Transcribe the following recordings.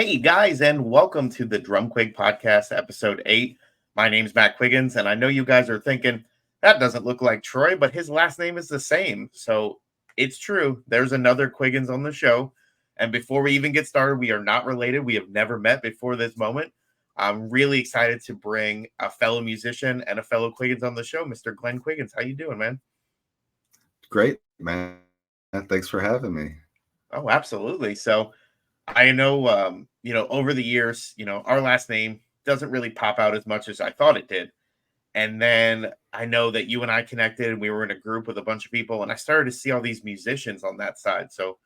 Hey guys, and welcome to the DrumQuig Podcast, episode 8. My name's Matt Quiggins, and I know you guys are thinking, that doesn't look like Troy, but his last name is the same. So it's true. There's another Quiggins on the show. And before we even get started, we are not related. We have never met before this moment. I'm really excited to bring a fellow musician and a fellow Quiggins on the show, Mr. Glenn Quiggins. How you doing, man? Great, man. Thanks for having me. Oh, absolutely. So I know, over the years, our last name doesn't really pop out as much as I thought it did. And then I know that you and I connected and we were in a group with a bunch of people and I started to see all these musicians on that side. So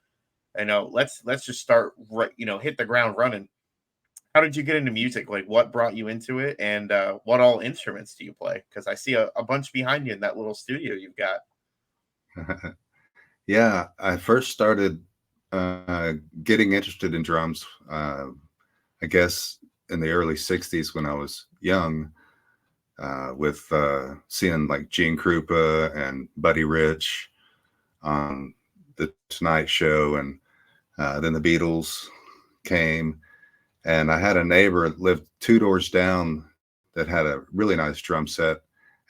I know let's just start right, hit the ground running. How did you get into music? Like what brought you into it and what all instruments do you play? Because I see a bunch behind you in that little studio you've got. Yeah, I first started getting interested in drums, I guess in the early 60s when I was young, with seeing like Gene Krupa and Buddy Rich on the Tonight Show. And then the Beatles came. And I had a neighbor that lived 2 doors down that had a really nice drum set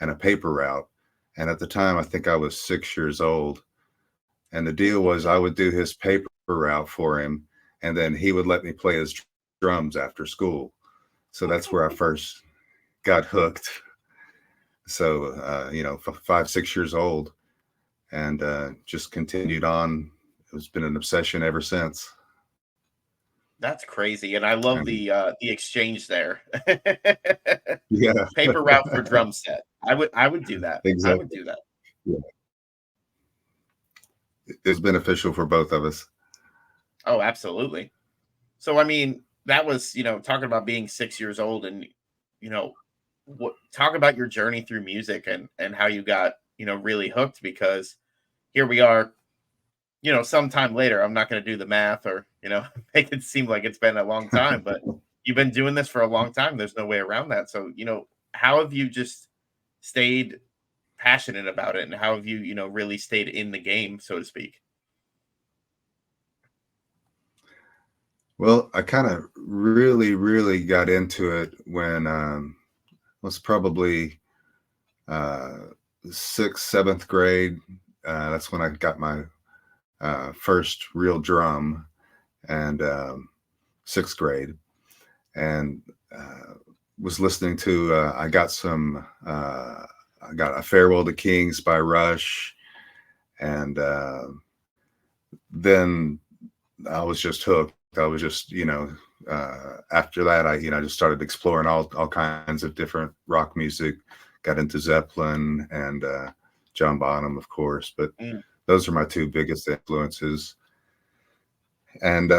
and a paper route. And at the time, I think I was 6 years old. And the deal was I would do his paper route for him, and then he would let me play his drums after school. So that's where I first got hooked. So, 5, 6 years old, and just continued on. It's been an obsession ever since. That's crazy, and I love the exchange there. Yeah, Paper route for drum set. I would do that. exactly. I would do that. Yeah. It's beneficial for both of us. Oh, absolutely. So, I mean, that was, talking about being 6 years old and, talk about your journey through music and how you got, really hooked, because here we are, sometime later. I'm not going to do the math or, make it seem like it's been a long time, but you've been doing this for a long time. There's no way around that. So, how have you just stayed passionate about it, and how have you, really stayed in the game, so to speak? Well, I kind of really got into it when was probably 6th, 7th grade. That's when I got my first real drum, and 6th grade, and was listening to I got A Farewell to Kings by Rush, and then I was just hooked. I was just, after that, I just started exploring all kinds of different rock music, got into Zeppelin and John Bonham, of course, but those are my 2 biggest influences. And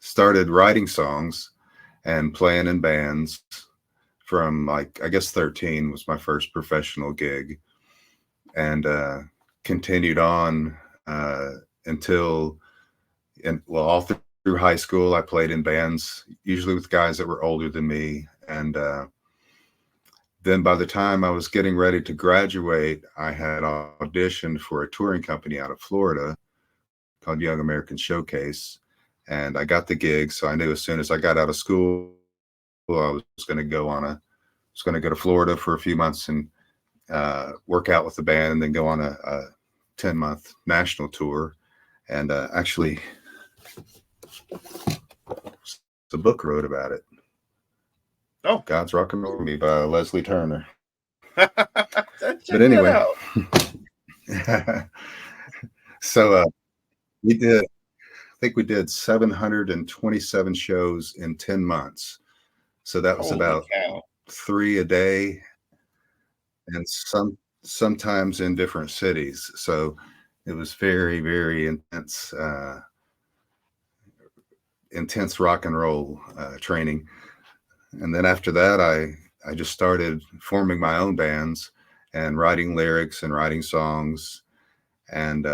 started writing songs and playing in bands from, like, I guess 13 was my first professional gig, and continued on until all through high school. I played in bands, usually with guys that were older than me. And then by the time I was getting ready to graduate, I had auditioned for a touring company out of Florida called Young American Showcase. And I got the gig. So I knew as soon as I got out of school, I was going to go to Florida for a few months and work out with the band, and then go on a 10-month national tour. And actually, the book wrote about it. Oh, God's Rockin' Over Me by Leslie Turner. But anyway, so I think we did 727 shows in 10 months. So that was about 3 a day, and sometimes in different cities. So it was very, very intense rock and roll training. And then after that, I just started forming my own bands and writing lyrics and writing songs, and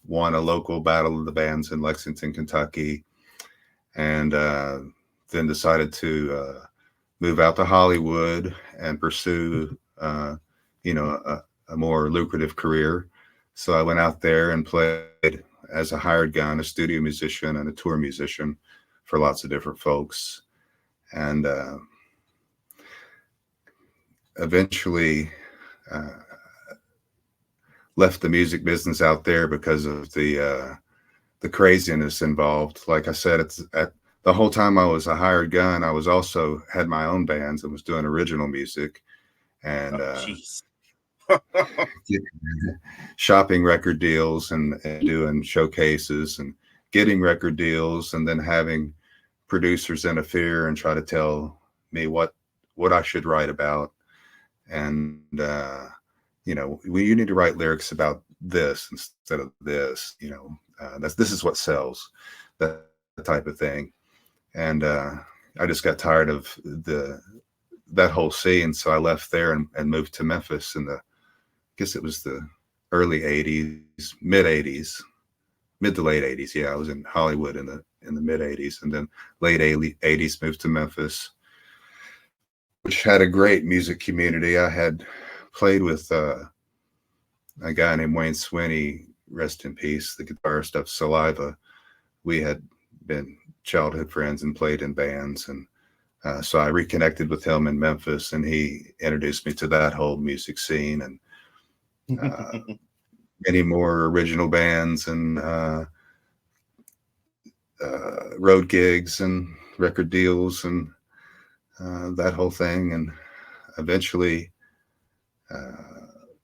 won a local battle of the bands in Lexington, Kentucky, and then decided to move out to Hollywood and pursue a more lucrative career. So I went out there and played as a hired gun, a studio musician and a tour musician for lots of different folks. And eventually left the music business out there because of the craziness involved. Like I said, the whole time I was a hired gun, I was also had my own bands and was doing original music and shopping record deals and doing showcases and getting record deals, and then having producers interfere and try to tell me what I should write about. And you need to write lyrics about this instead of this. This is what sells, that type of thing. And I just got tired of that whole scene, so I left there and moved to Memphis in I guess it was the early 80s, mid to late 80s. Yeah, I was in Hollywood in the mid 80s, and then late 80s moved to Memphis, which had a great music community. I had played with a guy named Wayne Swinney, rest in peace, the guitarist of Saliva. We had been childhood friends and played in bands, and so I reconnected with him in Memphis, and he introduced me to that whole music scene and many more original bands and road gigs and record deals and that whole thing. And eventually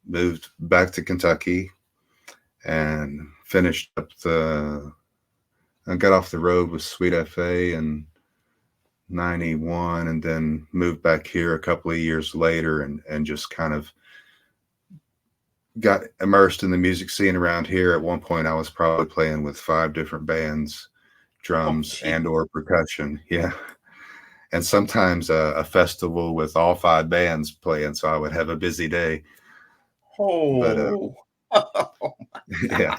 moved back to Kentucky and finished up I got off the road with Sweet FA in 91, and then moved back here a couple of years later and just kind of got immersed in the music scene around here. At one point I was probably playing with 5 different bands, drums and or percussion. Yeah. And sometimes a festival with all 5 bands playing, so I would have a busy day. Yeah.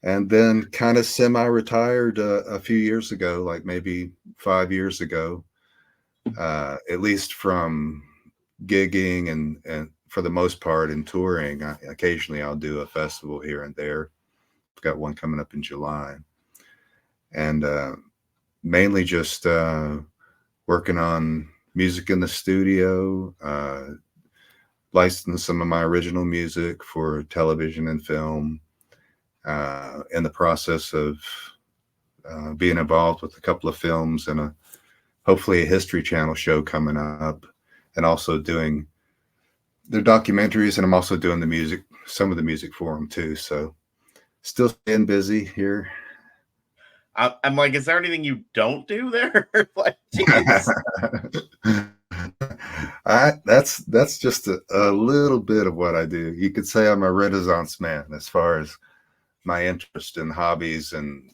And then kind of semi-retired a few years ago, like maybe 5 years ago, at least from gigging and for the most part in touring. Occasionally I'll do a festival here and there. I've got one coming up in July. And mainly just working on music in the studio, licensing some of my original music for television and film, in the process of being involved with a couple of films and hopefully a History Channel show coming up, and also doing their documentaries. And I'm also doing some of the music for them too. So still staying busy here. I'm like, is there anything you don't do there? Like, that's just a little bit of what I do. You could say I'm a Renaissance man as far as my interest in hobbies, and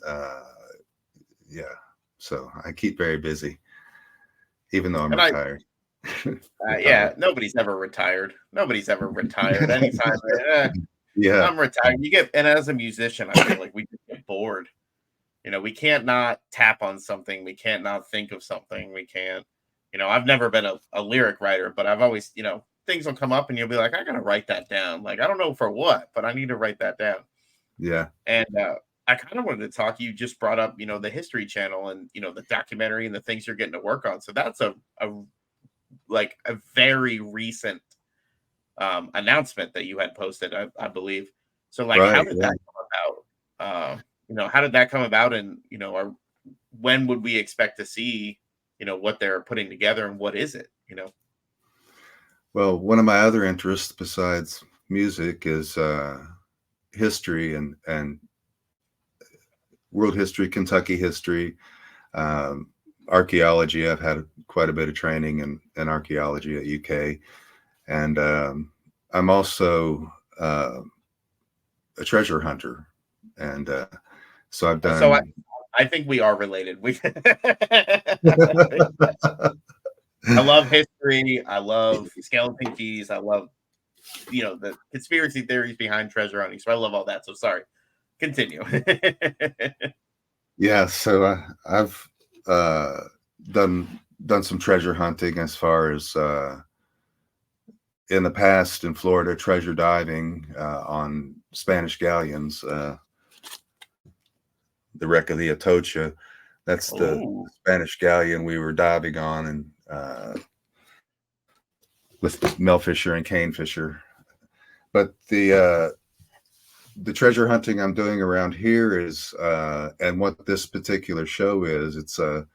yeah, so I keep very busy, even though I'm retired. Yeah, nobody's ever retired. Anytime. Yeah, I'm retired. And as a musician, I feel like we get bored. We can't not tap on something. We can't not think of something. We can't, I've never been a lyric writer, but I've always, things will come up and you'll be like, I got to write that down. Like, I don't know for what, but I need to write that down. Yeah. And I kind of wanted to talk, you just brought up, the History Channel and, the documentary and the things you're getting to work on. So that's a very recent announcement that you had posted, I believe. So like, right, how did that come about? How did that come about? And, when would we expect to see, what they're putting together, and what is it, Well, one of my other interests besides music is history and world history, Kentucky history, archaeology. I've had quite a bit of training in archaeology at UK. And I'm also a treasure hunter. And so I've done... So I think we are related. I love history. I love skeleton keys. I love, the conspiracy theories behind treasure hunting. So I love all that. So sorry. Continue. Yeah. So I've done some treasure hunting as far as in the past in Florida, treasure diving on Spanish galleons. The wreck of the Atocha That's the Oh, Spanish galleon we were diving on, and with Melfisher and Canefisher. But the treasure hunting I'm doing around here is, and what this particular show is, it's a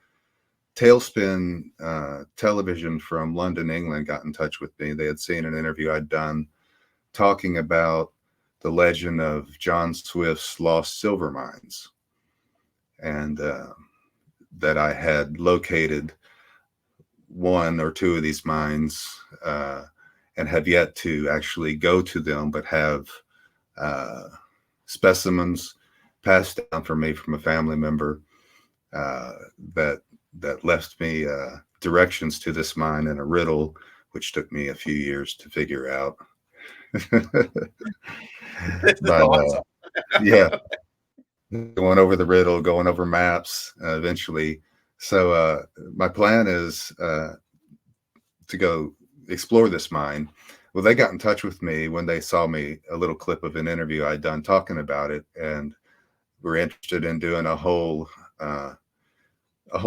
Tailspin Television from London, England got in touch with me. They had seen an interview I'd done talking about the legend of John Swift's lost silver mines, and that I had located one or two of these mines and have yet to actually go to them, but have specimens passed down from me from a family member that left me directions to this mine in a riddle, which took me a few years to figure out. this is But awesome. yeah, going over the riddle, going over maps eventually. So my plan is to go explore this mine. Well, they got in touch with me when they saw me, a little clip of an interview I'd done talking about it, and were interested in doing a whole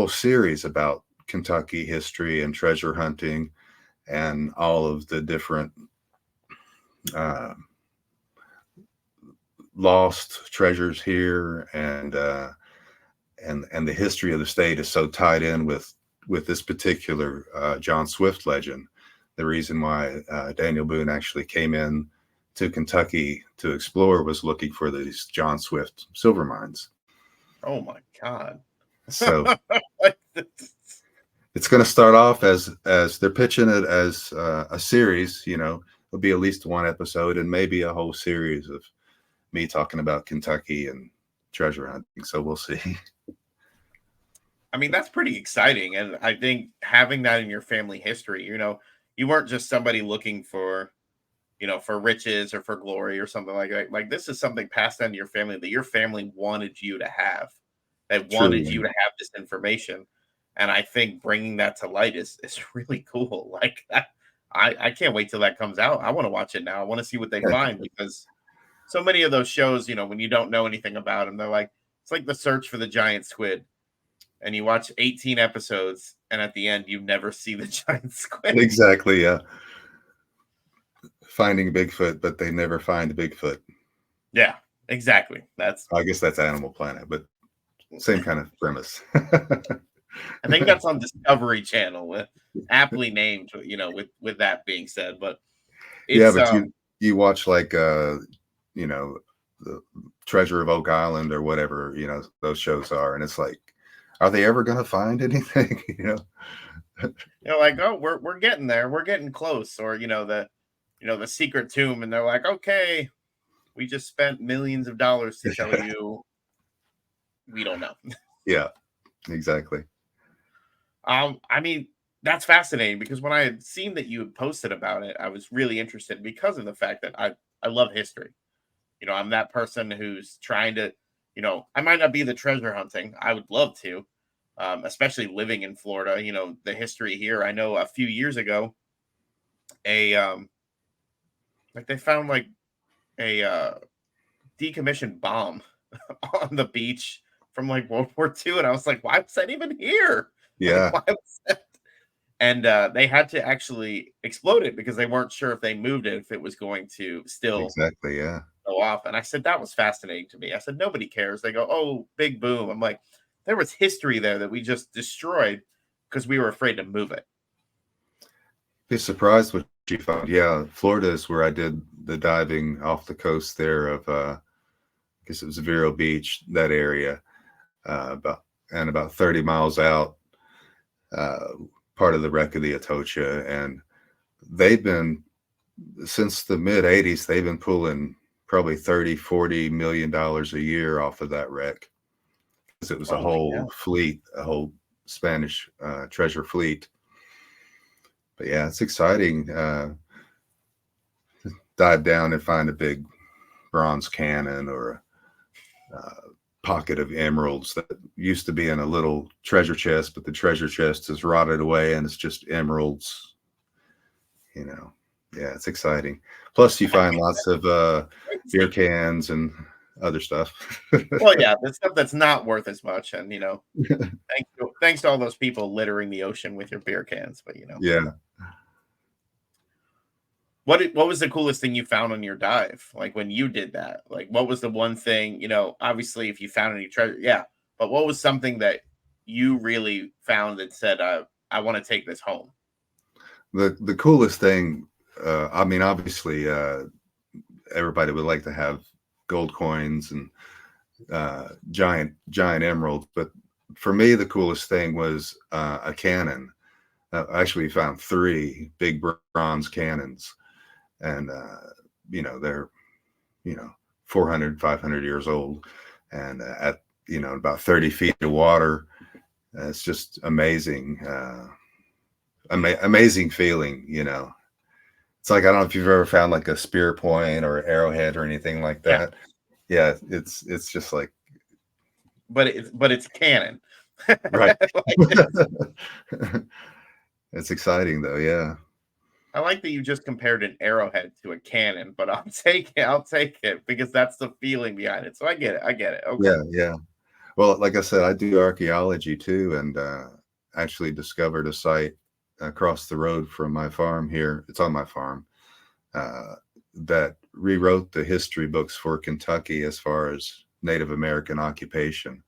series about Kentucky history and treasure hunting and all of the different lost treasures here, and the history of the state is so tied in with this particular John Swift legend. The reason why Daniel Boone actually came in to Kentucky to explore was looking for these John Swift silver mines. Oh my God. So it's going to start off as they're pitching it as a series. It'll be at least one episode and maybe a whole series of me talking about Kentucky and treasure hunting. So we'll see. I mean, that's pretty exciting. And I think having that in your family history, you weren't just somebody looking for, for riches or for glory or something like that. Like, this is something passed down to your family that your family wanted you to have, that wanted True. you to have this information. And I think bringing that to light is really cool. Like, I can't wait till that comes out. I want to watch it now. I want to see what they find, because so many of those shows, when you don't know anything about them, they're like, it's like the search for the giant squid. And you watch 18 episodes, and at the end, you never see the giant squid. Exactly, yeah. Finding Bigfoot, but they never find Bigfoot. Yeah, exactly. I guess that's Animal Planet, but same kind of premise. I think that's on Discovery Channel, aptly named, with that being said. But it's, but you watch like the Treasure of Oak Island or whatever, those shows are, and it's like, are they ever going to find anything? Like, oh, we're getting there, we're getting close, or the secret tomb, and they're like, okay, we just spent millions of dollars to tell you we don't know. Yeah, exactly. I mean, that's fascinating, because when I had seen that you had posted about it, I was really interested because of the fact that I love history. I'm that person who's trying to, I might not be the treasure hunting. I would love to, especially living in Florida. The history here. I know a few years ago, like they found like a decommissioned bomb on the beach from like World War II, and I was like, why was that even here? Yeah. Like, why was that? And they had to actually explode it because they weren't sure if they moved it, if it was going to still Exactly, yeah. go off. And I said, that was fascinating to me. I said, nobody cares. They go, oh, big boom. I'm like, there was history there that we just destroyed because we were afraid to move it. Be surprised what you find. Yeah, Florida is where I did the diving off the coast there of I guess it was Vero Beach, that area, about 30 miles out, part of the wreck of the Atocha. And they've been, since the mid 80s, they've been pulling probably $30-40 million a year off of that wreck, because it was a whole fleet, a whole Spanish treasure fleet. But yeah, it's exciting. Dive down and find a big bronze cannon or a pocket of emeralds that used to be in a little treasure chest, but the treasure chest is rotted away and it's just emeralds. Yeah, it's exciting. Plus, you find lots of beer cans and other stuff. Well, yeah, the stuff that's not worth as much, and thanks to all those people littering the ocean with your beer cans. But Yeah. what was the coolest thing you found on your dive? Like when you did that, like what was the one thing? Obviously, if you found any treasure, yeah, but what was something that you really found that said, "I want to take this home"? The coolest thing, I mean, obviously, everybody would like to have gold coins and giant emeralds, but for me, the coolest thing was a cannon. Actually, we found 3 big bronze cannons, and they're 400, 500 years old, and at about 30 feet of water. It's just amazing. Amazing feeling. It's like, I don't know if you've ever found like a spear point or arrowhead or anything like that. Yeah, it's just like, but it's canon. right. It's exciting though. Yeah. I like that you just compared an arrowhead to a cannon, but I'll take it because that's the feeling behind it. So I get it. Okay. Yeah. Well, like I said, I do archaeology too, and actually discovered a site across the road from my farm here. It's on my farm, that rewrote the history books for Kentucky as far as Native American occupation.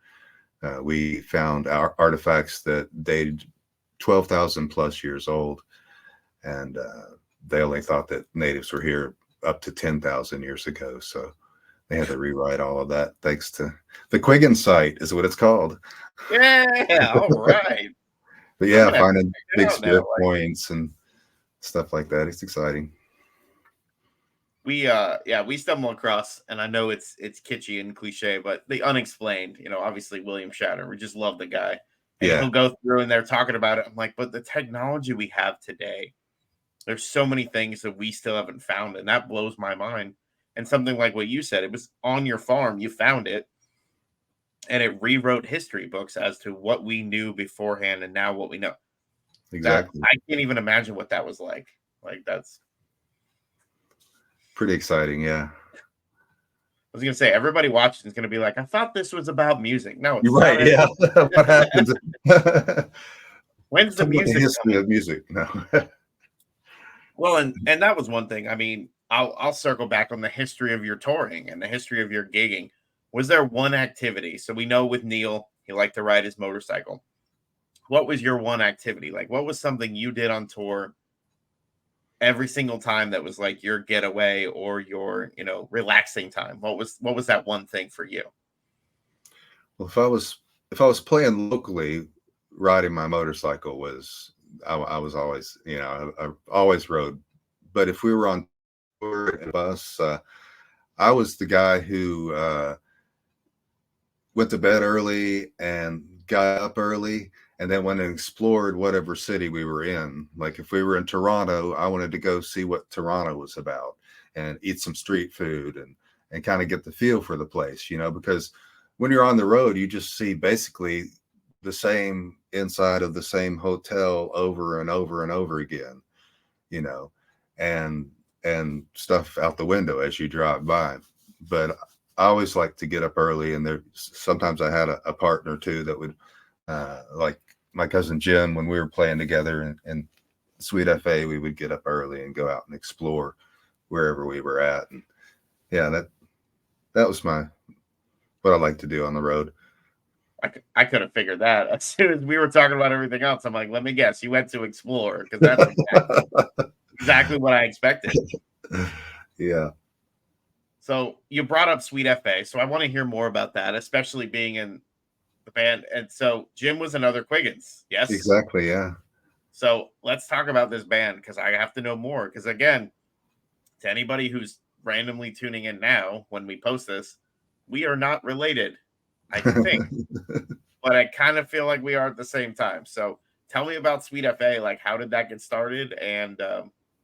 We found artifacts that dated 12,000 plus years old, and they only thought that natives were here up to 10,000 years ago. So they had to rewrite all of that, thanks to the Quiggins site, is what it's called. Yeah, all right. But yeah, finding big spear points and stuff like that. It's exciting. We stumble across, and I know it's kitschy and cliche, but the unexplained, obviously William Shatner. We just love the guy. And he'll go through and they're talking about it. I'm like, but the technology we have today, there's so many things that we still haven't found, and that blows my mind. And something like what you said, it was on your farm, you found it, and it rewrote history books as to what we knew beforehand and now what we know. Exactly. I can't even imagine what that was like. Like, that's pretty exciting. Yeah. I was going to say, everybody watching is going to be like, I thought this was about music. No, it's You're right. Yeah. What happens? When's the music? The history of music. No. Well, and that was one thing. I mean, I'll circle back on the history of your touring and the history of your gigging. Was there one activity? So we know with Neil, he liked to ride his motorcycle. What was your one activity? Like, what was something you did on tour every single time that was like your getaway or your, relaxing time? What was that one thing for you? Well, if I was playing locally, riding my motorcycle was, I was always, I always rode. But if we were on tour in a bus, I was the guy who went to bed early and got up early, and then went and explored whatever city we were in. Like if we were in Toronto, I wanted to go see what Toronto was about and eat some street food and kind of get the feel for the place, because when you're on the road, you just see basically the same inside of the same hotel over and over and over again, and stuff out the window as you drive by. But I always like to get up early, and sometimes I had a partner too that would, like my cousin Jim, when we were playing together in Sweet FA, we would get up early and go out and explore wherever we were at. And yeah, that was what I like to do on the road. I could have figured that as soon as we were talking about everything else. I'm like, let me guess, you went to explore, because that's exactly what I expected. Yeah. So you brought up Sweet FA, so I want to hear more about that, especially being in the band. And so Jim was another Quiggins, yes? Exactly, yeah. So let's talk about this band, because I have to know more. Because again, to anybody who's randomly tuning in now when we post this, we are not related, I think. But I kind of feel like we are at the same time. So tell me about Sweet FA. Like, how did that get started? And,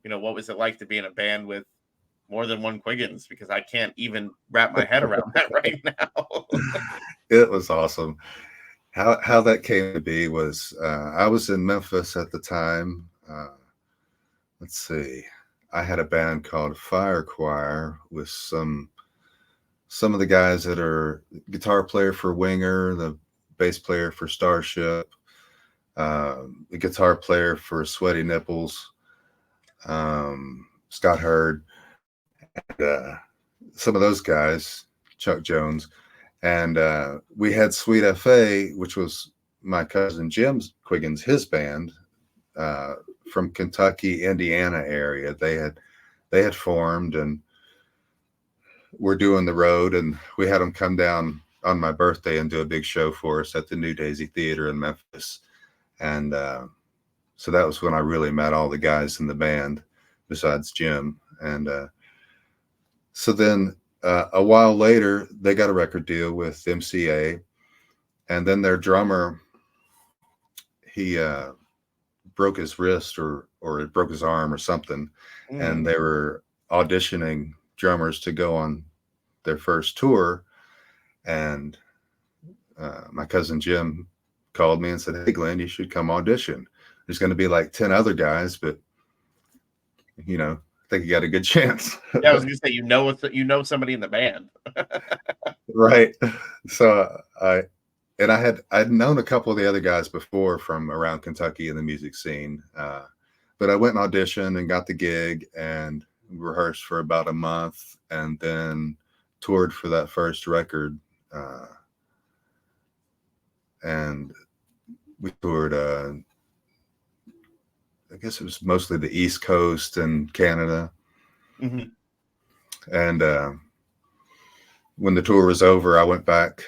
what was it like to be in a band with more than one Quiggins? Because I can't even wrap my head around that right now. It was awesome. How that came to be was, I was in Memphis at the time. Let's see. I had a band called Fire Choir with some some of the guys that are guitar player for Winger, the bass player for Starship, the guitar player for Sweaty Nipples, Scott Hurd, and, some of those guys, Chuck Jones. And we had Sweet FA, which was my cousin Jim's Quiggins, his band, from Kentucky, Indiana area. They had formed and were doing the road, and we had them come down on my birthday and do a big show for us at the New Daisy Theater in Memphis. And so that was when I really met all the guys in the band besides Jim. And so then a while later, they got a record deal with MCA, and then their drummer, he broke his wrist or it broke his arm or something. And they were auditioning drummers to go on their first tour. And my cousin Jim called me and said, "Hey, Glenn, you should come audition. There's going to be like 10 other guys, but I think you got a good chance." Yeah, I was going to say, you know somebody in the band. Right. So I'd known a couple of the other guys before from around Kentucky in the music scene. But I went and auditioned and got the gig and rehearsed for about a month and then toured for that first record. And we toured, I guess it was mostly the East Coast and Canada. Mm-hmm. And when the tour was over, I went back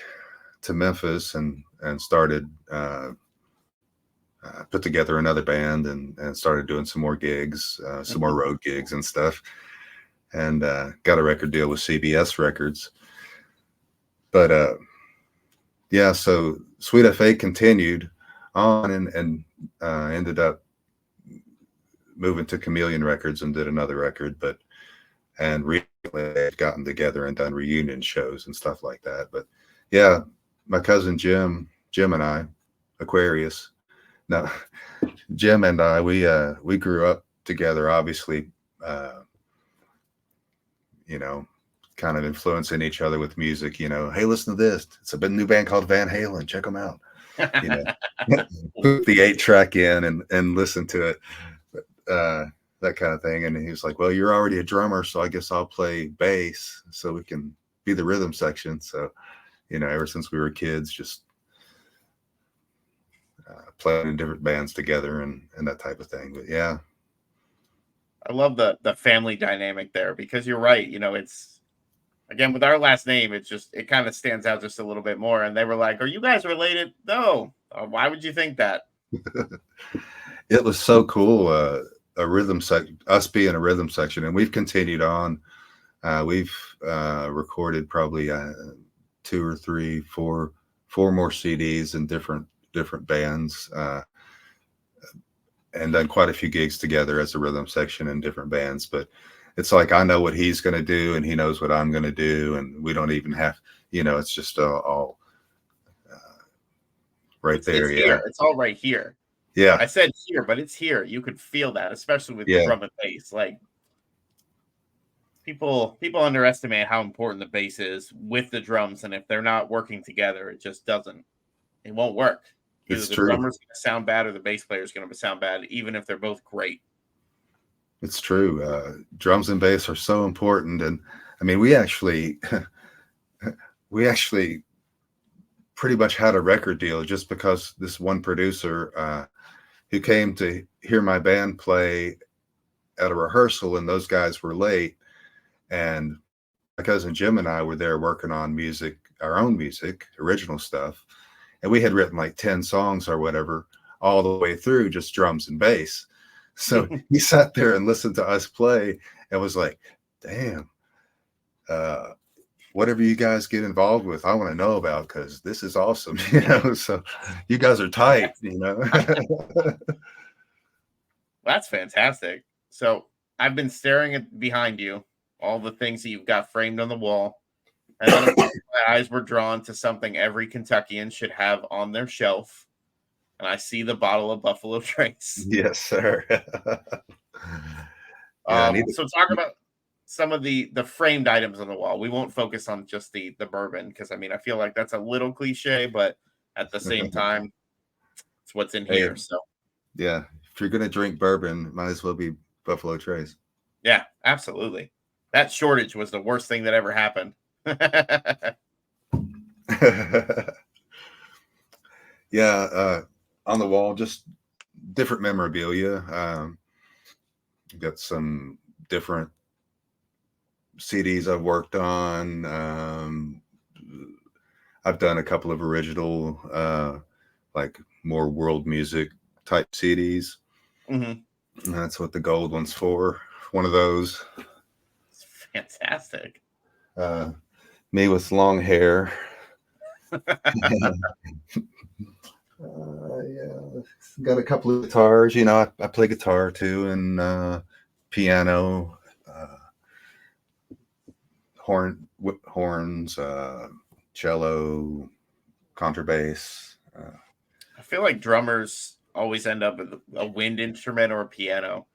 to Memphis and started put together another band and started doing some more gigs, some more road gigs and stuff, and got a record deal with CBS Records. But yeah, so Sweet FA continued on and ended up moving to Chameleon Records and did another record. And recently they've gotten together and done reunion shows and stuff like that. But yeah, my cousin Jim and I, Aquarius. No, Jim and I, we grew up together, obviously, kind of influencing each other with music, hey, listen to this. It's a new band called Van Halen. Check them out. Put the 8-track in and listen to it, that kind of thing. And he was like, "Well, you're already a drummer, so I guess I'll play bass so we can be the rhythm section." So, ever since we were kids, just playing in different bands together and that type of thing. But yeah, I love the family dynamic there, because you're right. It's, again, with our last name, it kind of stands out just a little bit more. And they were like, "Are you guys related?" No. Why would you think that? It was so cool. A rhythm us being a rhythm section, and we've continued on. We've recorded probably 2 or 3, 4 more CDs in different bands, and done quite a few gigs together as a rhythm section in different bands. But it's like, I know what he's going to do and he knows what I'm going to do, and we don't even have, it's just all right there. It's here. It's all right here. Yeah. I said here, but it's here. You could feel that, especially with drum and bass. Like, people underestimate how important the bass is with the drums, and if they're not working together, it won't work. Either It's the true. drummer's going to sound bad or the bass player's going to sound bad, even if they're both great. It's true. Drums and bass are so important. And I mean, we actually pretty much had a record deal just because this one producer who came to hear my band play at a rehearsal, and those guys were late. And my cousin Jim and I were there working on music, our own music, original stuff. And we had written like 10 songs or whatever, all the way through just drums and bass. So he sat there and listened to us play and was like, "Damn, whatever you guys get involved with, I want to know about, because this is awesome." So you guys are tight, That's fantastic. So I've been staring at behind you, all the things that you've got framed on the wall. And then my eyes were drawn to something every Kentuckian should have on their shelf. And I see the bottle of Buffalo Trace. Yes, sir. So talk about some of the framed items on the wall. We won't focus on just the bourbon because I mean I feel like that's a little cliche, but at the same time, it's what's in Hey, here. So yeah, if you're gonna drink bourbon, might as well be Buffalo Trace. yeah, absolutely. That shortage was the worst thing that ever happened. Yeah, on the wall, just different memorabilia. Got some different CDs I've worked on. I've done a couple of original, like more world music type CDs. Mm-hmm. And that's what the gold one's for. One of those. It's fantastic. Me with long hair. Yeah, got a couple of guitars. You know, I play guitar too, and piano, horns, cello, contrabass. I feel like drummers always end up with a wind instrument or a piano.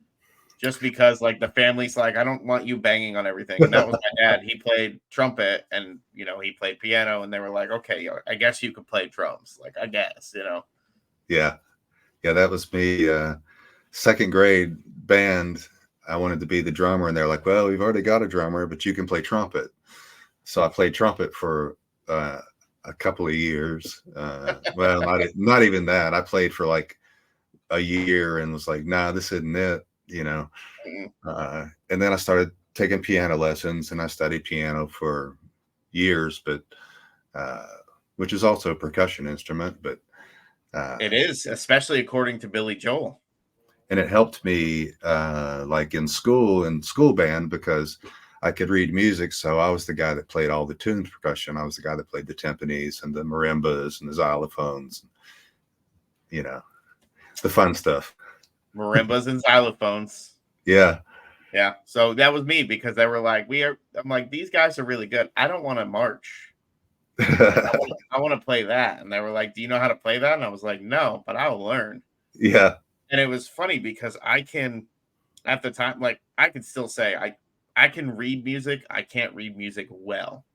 Just because like the family's like, I don't want you banging on everything. And that was my dad. He played trumpet and he played piano, and they were like, okay, I guess you could play drums. Like, I guess, Yeah. Yeah, that was me. Second grade band, I wanted to be the drummer, and they're like, well, we've already got a drummer, but you can play trumpet. So I played trumpet for a couple of years. Well, not even that. I played for like a year and was like, nah, this isn't it. And then I started taking piano lessons, and I studied piano for years, but which is also a percussion instrument, but it is, especially according to Billy Joel. And it helped me like in school band, because I could read music. So I was the guy that played all the tuned percussion. I was the guy that played the timpanis and the marimbas and the xylophones, the fun stuff. Marimbas and xylophones. Yeah. Yeah. So that was me, because they were like, I'm like, these guys are really good. I don't want to march. I want to play that. And they were like, do you know how to play that? And I was like, no, but I'll learn. Yeah. And it was funny because I can, at the time, like I could still say I can read music. I can't read music well.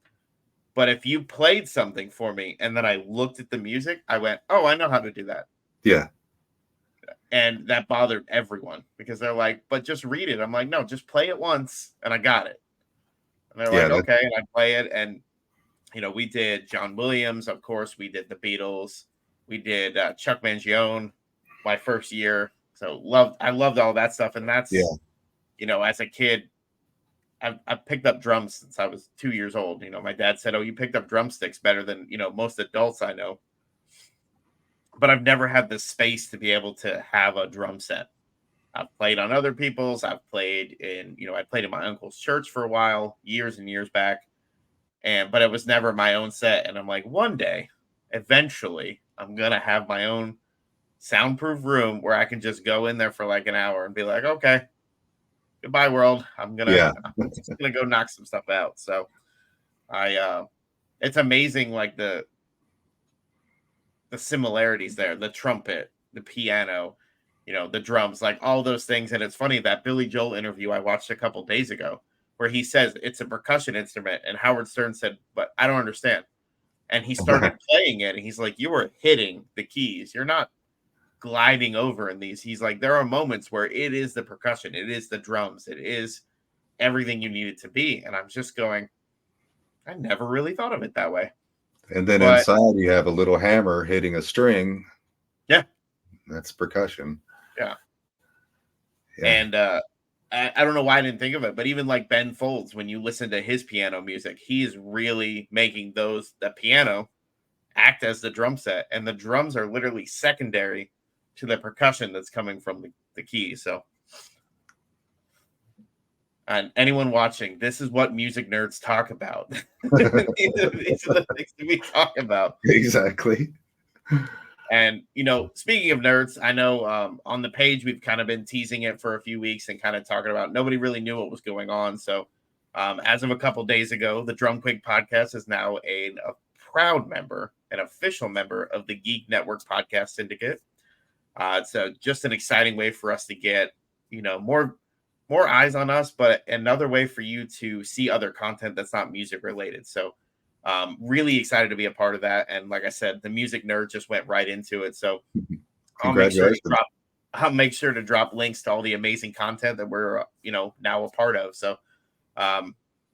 But if you played something for me and then I looked at the music, I went, oh, I know how to do that. Yeah. And that bothered everyone because they're like, but just read it. I'm like, no, just play it once and I got it. And they're like, okay. And I play it. And, we did John Williams, of course. We did the Beatles. We did Chuck Mangione my first year. So I loved all that stuff. And that's, as a kid, I picked up drums since I was 2 years old. My dad said, oh, you picked up drumsticks better than, most adults I know. But I've never had the space to be able to have a drum set. I've played on other people's. I've played in, I played in my uncle's church for a while, years and years back. But it was never my own set. And I'm like, one day, eventually, I'm going to have my own soundproof room where I can just go in there for like an hour and be like, okay, goodbye world. I'm just gonna go knock some stuff out. So it's amazing, like the similarities there, the trumpet, the piano, the drums, like all those things. And it's funny, that Billy Joel interview I watched a couple days ago where he says it's a percussion instrument, and Howard Stern said, but I don't understand. And he started playing it, and he's like, you were hitting the keys. You're not gliding over in these. He's like, there are moments where it is the percussion, it is the drums, it is everything you need it to be. And I'm just going, I never really thought of it that way. And then inside you have a little hammer hitting a string. Yeah. That's percussion. Yeah. And I don't know why I didn't think of it, but even like Ben Folds, when you listen to his piano music, he's really making the piano act as the drum set, and the drums are literally secondary to the percussion that's coming from the keys. So, and anyone watching, this is what music nerds talk about. These are the things that we talk about. Exactly. And, speaking of nerds, I know on the page, we've kind of been teasing it for a few weeks and kind of talking about, nobody really knew what was going on. So as of a couple of days ago, the DrumQuig Podcast is now a proud member, an official member of the GeekNetwork Podcast Syndicate. So just an exciting way for us to get, more more eyes on us, but another way for you to see other content that's not music related. So really excited to be a part of that. And like I said, the music nerd just went right into it. So I'll make sure to Congratulations. drop links to all the amazing content that we're now a part of. So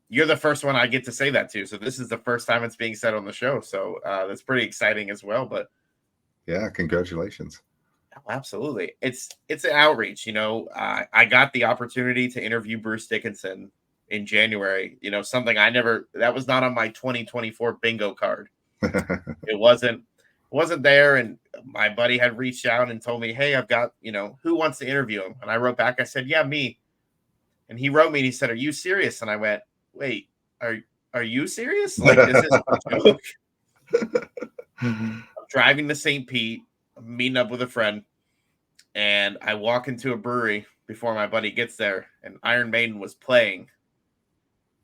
you're the first one I get to say that to. So this is the first time it's being said on the show. So that's pretty exciting as well. But yeah, congratulations. absolutely, it's an outreach. I got the opportunity to interview Bruce Dickinson in January. Something that was not on my 2024 bingo card. It wasn't there, and my buddy had reached out and told me, "Hey, I've got who wants to interview him?" And I wrote back, I said, "Yeah, me." And he wrote me and he said, "Are you serious?" And I went, "Wait, are you serious? Like, this is a joke?" I'm driving to St. Pete, I'm meeting up with a friend, and I walk into a brewery before my buddy gets there, and Iron Maiden was playing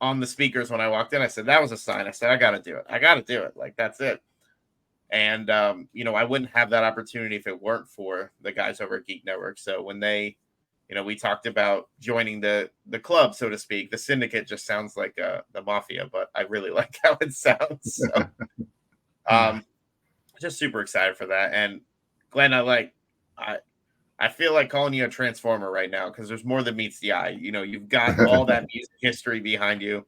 on the speakers when I walked in. I said, "That was a sign." I said, "I got to do it. I got to do it. Like, that's it." And I wouldn't have that opportunity if it weren't for the guys over at Geek Network. So when they, we talked about joining the club, so to speak. The syndicate just sounds like the mafia, but I really like how it sounds. So just super excited for that. And Glenn, I feel like calling you a transformer right now because there's more than meets the eye. You've got all that music history behind you.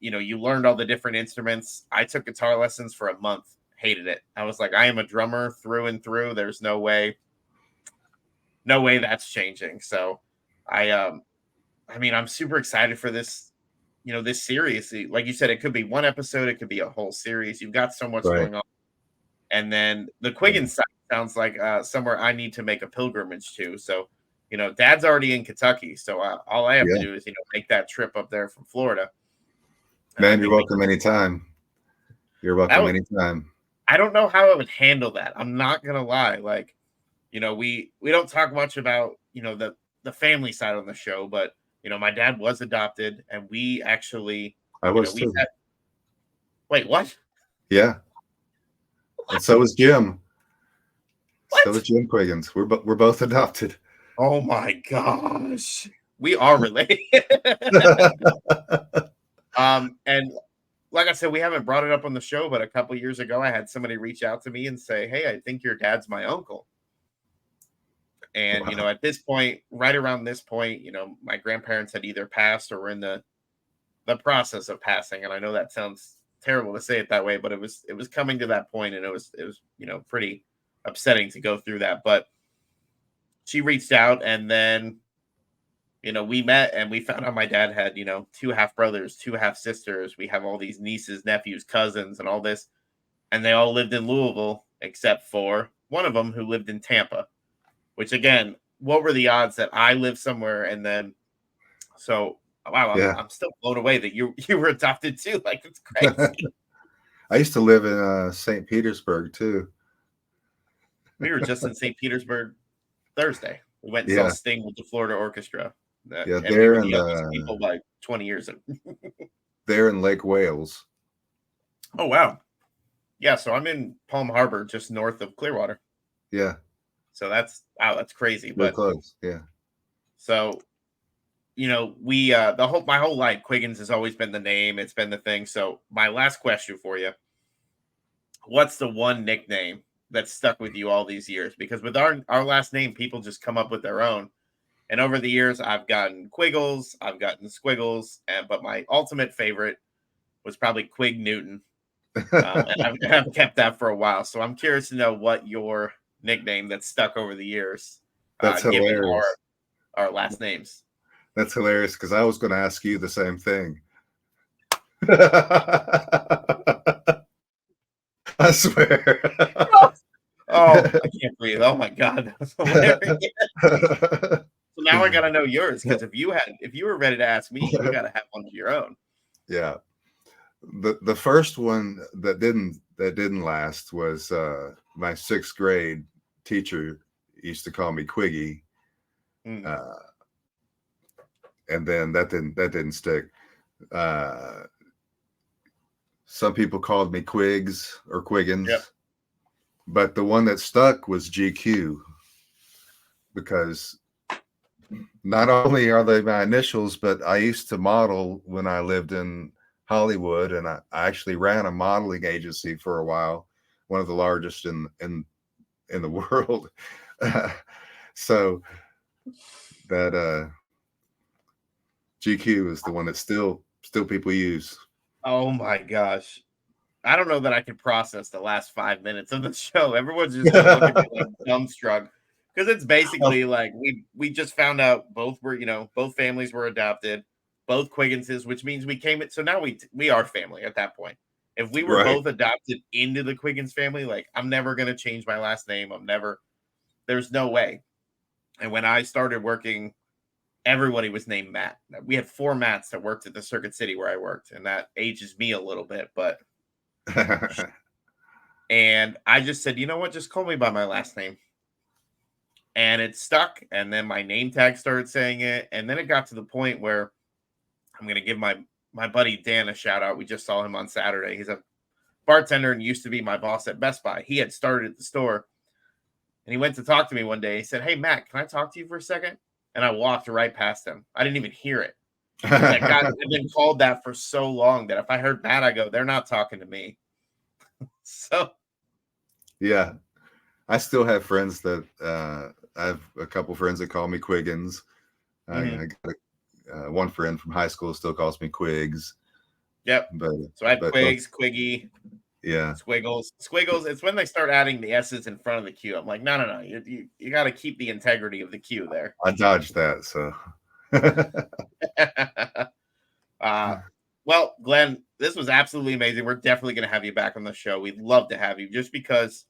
You learned all the different instruments. I took guitar lessons for a month. Hated it. I was like, I am a drummer through and through. There's no way that's changing. So I'm super excited for this, this series. Like you said, it could be one episode, it could be a whole series. You've got so much going on. And then the Quiggins side sounds like somewhere I need to make a pilgrimage to. So, Dad's already in Kentucky. So all I have to do is, make that trip up there from Florida. Man, you're welcome anytime. You're welcome anytime. I don't know how I would handle that. I'm not gonna lie. Like, we don't talk much about the family side on the show, but my dad was adopted, and we actually I was too. Wait, what? Yeah, what? And so was Jim. What? So was Jim Quiggins. We're both adopted. Oh my gosh, we are related. And like I said, we haven't brought it up on the show, but a couple years ago, I had somebody reach out to me and say, "Hey, I think your dad's my uncle." And, at this point, right around this point, my grandparents had either passed or were in the process of passing. And I know that sounds terrible to say it that way, but it was coming to that point, and it was pretty upsetting to go through that. But she reached out, and then we met, and we found out my dad had, 2 half brothers, 2 half sisters. We have all these nieces, nephews, cousins, and all this. And they all lived in Louisville, except for one of them who lived in Tampa, which, again, what were the odds that I lived somewhere? And then, so, wow, I'm still blown away that you were adopted too. Like, it's crazy. I used to live in St. Petersburg too. We were just in St. Petersburg Thursday. We went and saw Sting with the Florida Orchestra. They're in people like 20 years ago. They're in Lake Wales. Oh, wow. Yeah, so I'm in Palm Harbor, just north of Clearwater. Yeah. So that's crazy. Real close. Yeah. So, my whole life, Quiggins has always been the name. It's been the thing. So my last question for you: what's the one nickname that stuck with you all these years? Because with our last name, people just come up with their own. And over the years, I've gotten Quiggles, I've gotten Squiggles, but my ultimate favorite was probably Quig Newton. And I've kept that for a while. So I'm curious to know what your nickname that's stuck over the years. That's hilarious. Given our last names. That's hilarious because I was going to ask you the same thing. I swear. Oh, I can't breathe. Oh my God, that was hilarious. So now I gotta know yours, because if you were ready to ask me, you gotta have one of your own. Yeah. The first one that didn't last was my 6th grade teacher used to call me Quiggy. And then that didn't stick. Some people called me Quiggs or Quiggins. Yep. But the one that stuck was GQ, because Not only are they my initials, but I used to model when I lived in Hollywood, and I actually ran a modeling agency for a while, one of the largest in the world. So that GQ is the one that still people use. Oh my gosh. I don't know that I can process the last 5 minutes of the show. Everyone's just gonna look at me like dumbstruck. Because it's basically like we just found out both were, both families were adopted, both Quigginses, which means we came it. So now we are family at that point. If we were both adopted into the Quiggins family, like I'm never gonna change my last name. There's no way. And when I started working, everybody was named Matt. We had 4 Matts that worked at the Circuit City where I worked, and that ages me a little bit, but and I just said, you know what, just call me by my last name. And it stuck, and then my name tag started saying it, and then it got to the point where I'm gonna give my buddy Dan a shout out. We just saw him on Saturday. He's a bartender and used to be my boss at Best Buy. He had started at the store, and he went to talk to me one day. He said, "Hey Matt, can I talk to you for a second?" And I walked right past him. I didn't even hear it. I've been called that for so long that if I heard Matt, I go, "They're not talking to me." So yeah, I still have friends that I have a couple friends that call me Quiggins. I got one friend from high school still calls me Quiggs. Yep. So I have Quiggs, Quiggy, yeah, Squiggles. It's when they start adding the S's in front of the Q. I'm like, no. You got to keep the integrity of the Q there. I dodged that. So, well, Glenn, this was absolutely amazing. We're definitely going to have you back on the show. We'd love to have you just because,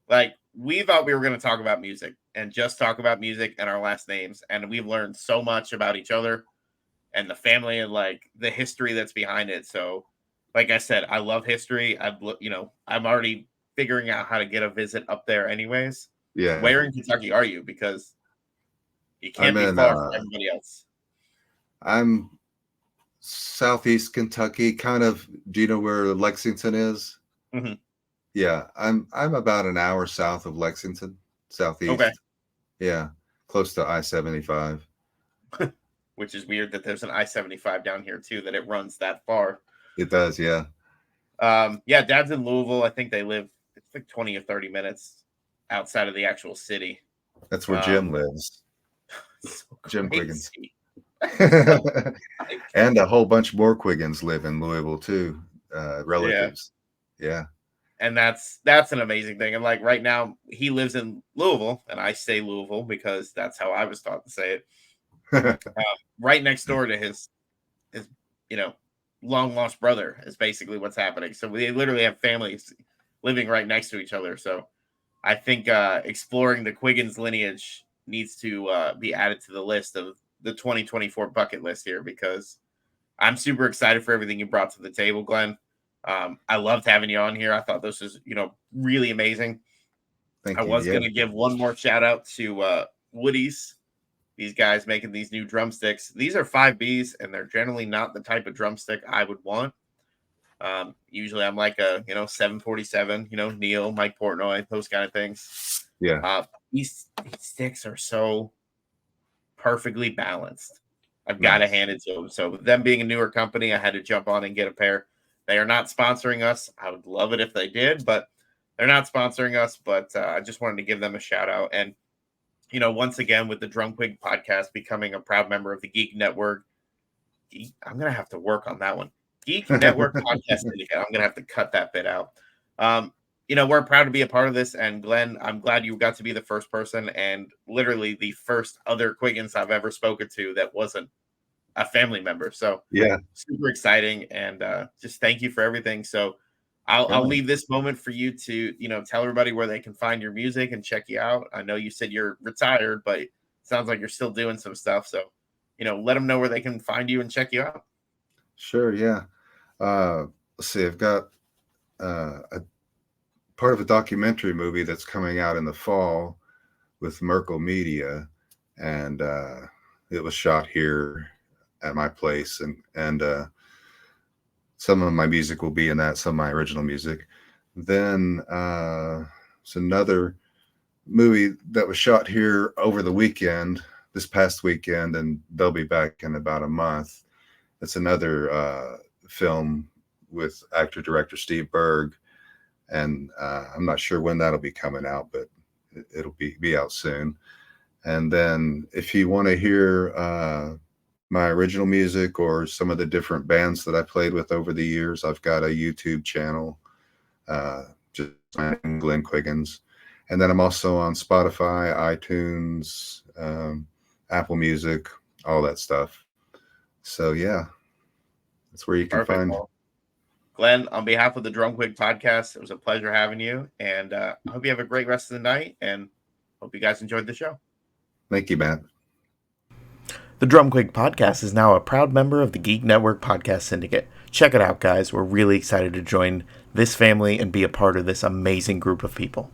like, we thought we were going to talk about music and just talk about music and our last names. And we've learned so much about each other and the family and like the history that's behind it. So, like I said, I love history. I'm already figuring out how to get a visit up there anyways. Yeah. Where in Kentucky are you? Because you can't be far from everybody else. I'm southeast Kentucky, kind of. Do you know where Lexington is? Mm-hmm. Yeah, I'm about an hour south of Lexington, southeast. Okay. Yeah, close to I-75. Which is weird that there's an I-75 down here too, that it runs that far. It does, yeah. Yeah, Dad's in Louisville. I think they live, it's like 20 or 30 minutes outside of the actual city. That's where Jim lives. So Jim Quiggins. So and a whole bunch more Quiggins live in Louisville too, relatives. Yeah. And that's an amazing thing. And like right now, he lives in Louisville, and I say Louisville because that's how I was taught to say it. Right next door to his long lost brother is basically what's happening. So we literally have families living right next to each other. So I think exploring the Quiggins lineage needs to be added to the list of the 2024 bucket list here, because I'm super excited for everything you brought to the table, Glenn. I loved having you on here. I thought this was, really amazing. Thank you. I was going to give one more shout out to Woody's. These guys making these new drumsticks. These are 5Bs, and they're generally not the type of drumstick I would want. Usually I'm like a, 747, Neil, Mike Portnoy, those kind of things. Yeah. These sticks are so perfectly balanced. I've got to hand it to them. So with them being a newer company, I had to jump on and get a pair. They are not sponsoring us. I would love it if they did, but they're not sponsoring us. But I just wanted to give them a shout out. And, once again, with the DrumQuig Podcast becoming a proud member of the Geek Network, I'm going to have to work on that one. GeekNetwork Podcast Syndicate. I'm going to have to cut that bit out. We're proud to be a part of this. And Glenn, I'm glad you got to be the first person and literally the first other Quiggins I've ever spoken to that wasn't a family member. So yeah, super exciting. And just thank you for everything. So I'll leave this moment for you to, tell everybody where they can find your music and check you out. I know you said you're retired, but it sounds like you're still doing some stuff. So, let them know where they can find you and check you out. Sure. Yeah. Let's see. I've got a part of a documentary movie that's coming out in the fall with Merkle Media. And it was shot here at my place. And some of my music will be in that, some of my original music. Then it's another movie that was shot here over the weekend this past weekend, and they'll be back in about a month. It's another film with actor-director Steve Berg, and I'm not sure when that'll be coming out, but it'll be out soon. And then if you want to hear my original music or some of the different bands that I played with over the years, I've got a YouTube channel, just Glenn Quiggins. And then I'm also on Spotify, iTunes, Apple Music, all that stuff. So yeah, that's where you can find. Well, Glenn, on behalf of the DrumQuig Podcast, it was a pleasure having you, and I hope you have a great rest of the night, and hope you guys enjoyed the show. Thank you, Matt. The DrumQuig Podcast is now a proud member of the Geek Network Podcast Syndicate. Check it out, guys. We're really excited to join this family and be a part of this amazing group of people.